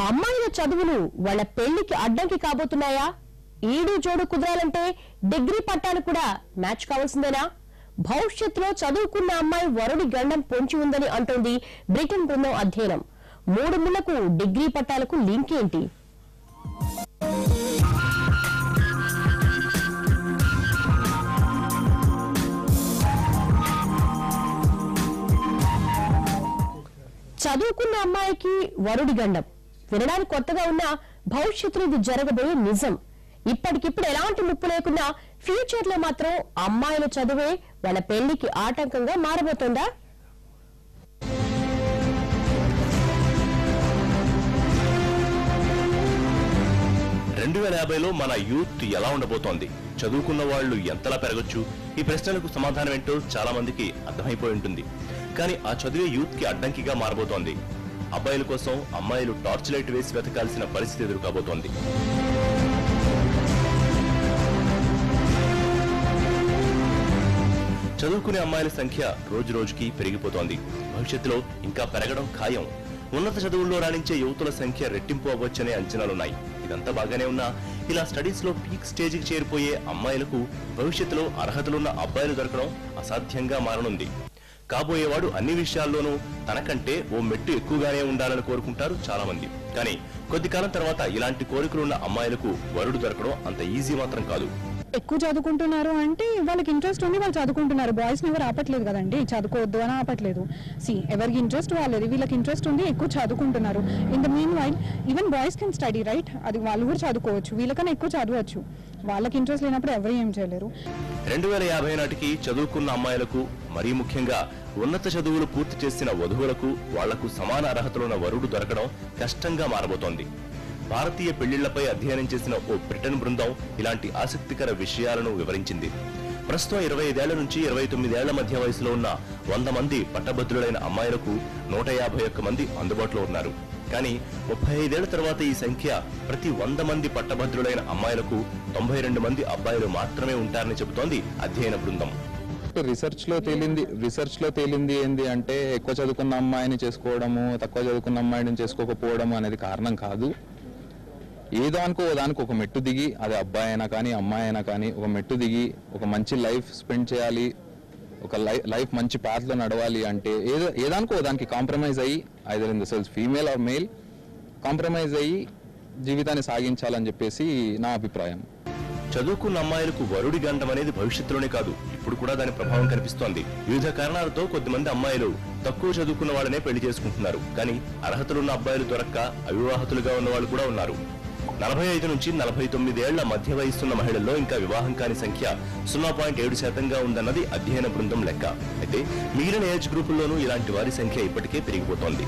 అమ్మాయిల చదువులు వాళ్ళ పెళ్లికి అడ్డంకి కాబోతున్నాయా? ఈడు జోడు కుదరాలంటే డిగ్రీ పట్టాలు కూడా మ్యాచ్ కావాల్సిందేనా? భవిష్యత్తులో చదువుకున్న అమ్మాయి వరుడి గండం పొంచి ఉందని అంటోంది బ్రిటన్ బృందం అధ్యయనం. 3 ముళ్లకు డిగ్రీ పట్టాలకు లింక్ ఏంటి? చదువుకున్న అమ్మాయికి వరుడి గండం వినడానికి కొత్తగా ఉన్న భవిష్యత్తులో ఇది జరగబోయే నిజం. ఇప్పటికిప్పుడు ఎలాంటి ముప్పు లేకున్నా ఫ్యూచర్ లో మాత్రం అమ్మాయిల చదువే వాళ్ళ పెళ్లికి ఆటంకంగా మారబోతోందా? మన యూత్ ఎలా ఉండబోతోంది? చదువుకున్న వాళ్ళు ఎంతలా పెరగొచ్చు? ఈ ప్రశ్నలకు సమాధానం ఏంటో చాలా మందికి అర్థమైపోయి ఉంటుంది. కానీ ఆ చదువే యూత్ కి అడ్డంకిగా మారబోతోంది. అబ్బాయిల కోసం అమ్మాయిలు టార్చ్ లైట్ వేసి వెతకాల్సిన పరిస్థితి ఎదురుకాబోతోంది. చదువుకునే అమ్మాయిల సంఖ్య రోజు రోజుకి పెరిగిపోతోంది. భవిష్యత్తులో ఇంకా పెరగడం ఖాయం. ఉన్నత చదువుల్లో రాణించే యువతుల సంఖ్య రెట్టింపు అవ్వొచ్చనే అంచనాలున్నాయి. ఇదంతా బాగానే ఉన్నా ఇలా స్టడీస్ లో పీక్ స్టేజ్కి చేరిపోయే అమ్మాయిలకు భవిష్యత్తులో అర్హతలున్న అబ్బాయిలు దొరకడం అసాధ్యంగా మారనుంది. కాబోయేవాడు అన్ని విషయాల్లోనూ తనకంటే ఓ మెట్టు ఎక్కువగానే ఉండాలని కోరుకుంటారు చాలా మంది. కానీ కొద్ది కాలం తర్వాత ఇలాంటి కోరికలున్న అమ్మాయిలకు వరుడు దొరకడం అంత ఈజీ మాత్రం కాదు. ఎక్కువ చదువుకుంటున్నారు అంటే వాళ్ళకి ఇంట్రెస్ట్ ఉంది, వాళ్ళు చదువుకుంటున్నారు. బాయ్స్ ఎవరు ఆపట్లేదు కదండి, చదువుకోవద్దు అని ఆపట్లేదు. ఎవరికి ఇంట్రెస్ట్ వాళ్ళది, వీళ్ళకి ఇంట్రెస్ట్ ఉంది, ఎక్కువ చదువుకుంటున్నారు. In the mean while even boys can study, right? అది వాళ్ళు కూడా చదువుకోవచ్చు, వీళ్ళకన్నా ఎక్కువ చదవచ్చు. వాళ్ళకి ఇంట్రెస్ట్ లేనప్పుడు ఎవరు ఏం చేయలేరు. 2050 నాటికి చదువుకున్న అమ్మాయిలకు, మరీ ముఖ్యంగా ఉన్నత చదువులు పూర్తి చేసిన వధువులకు వాళ్లకు సమాన అర్హతలున్న వరుడు దొరకడం కష్టంగా మారబోతోంది. భారతీయ పెళ్లిళ్లపై అధ్యయనం చేసిన ఓ బ్రిటన్ బృందం ఇలాంటి ఆసక్తికర విషయాలను వివరించింది. ప్రస్తుతం 25 ఏళ్ల నుంచి 29 ఏళ్ల మధ్య వయసులో ఉన్న 100 మంది పట్టభద్రులైన అమ్మాయిలకు 151 మంది అందుబాటులో ఉన్నారు. కానీ 35 ఏళ్ల తర్వాత ఈ సంఖ్య ప్రతి 100 మంది పట్టభద్రులైన అమ్మాయిలకు 92 మంది అబ్బాయిలు మాత్రమే ఉంటారని చెబుతోంది అధ్యయన బృందం. రిసెర్చ్ లో తేలింది ఏంది అంటే ఎక్కువ చదువుకున్న అమ్మాయిని చేసుకోవడము, తక్కువ చదువుకున్న అమ్మాయిని చేసుకోకపోవడం అనేది కారణం కాదు. ఏదానికో దానికి ఒక మెట్టు దిగి, అది అబ్బాయి అయినా కానీ అమ్మాయి అయినా కానీ ఒక మెట్టు దిగి ఒక మంచి లైఫ్ స్పెండ్ చేయాలి, ఒక లైఫ్ మంచి పాత్లో నడవాలి అంటే ఏదానికో దానికి కాంప్రమైజ్ అయ్యి, either in the cells female or male, compromise అయ్యి జీవితాన్ని సాగించాలని చెప్పేసి నా అభిప్రాయం. చదువుకున్న అమ్మాయిలకు వరుడి గండం అనేది భవిష్యత్తులోనే కాదు, ఇప్పుడు కూడా దాని ప్రభావం కనిపిస్తోంది. వివిధ కారణాలతో కొద్దిమంది అమ్మాయిలు తక్కువ చదువుకున్న వాళ్ళనే పెళ్లి చేసుకుంటున్నారు. కానీ అర్హతలున్న అబ్బాయిలు దొరక్క అవివాహితులుగా ఉన్న వాళ్ళు కూడా ఉన్నారు. 45 నుంచి 49 ఏళ్ల మధ్య వయసున్న మహిళల్లో ఇంకా వివాహం కాని సంఖ్య 0.7% ఉందన్నది అధ్యయన బృందం లెక్క. అయితే మిగిలిన ఏజ్ గ్రూపుల్లోనూ ఇలాంటి వారి సంఖ్య ఇప్పటికే పెరిగిపోతోంది.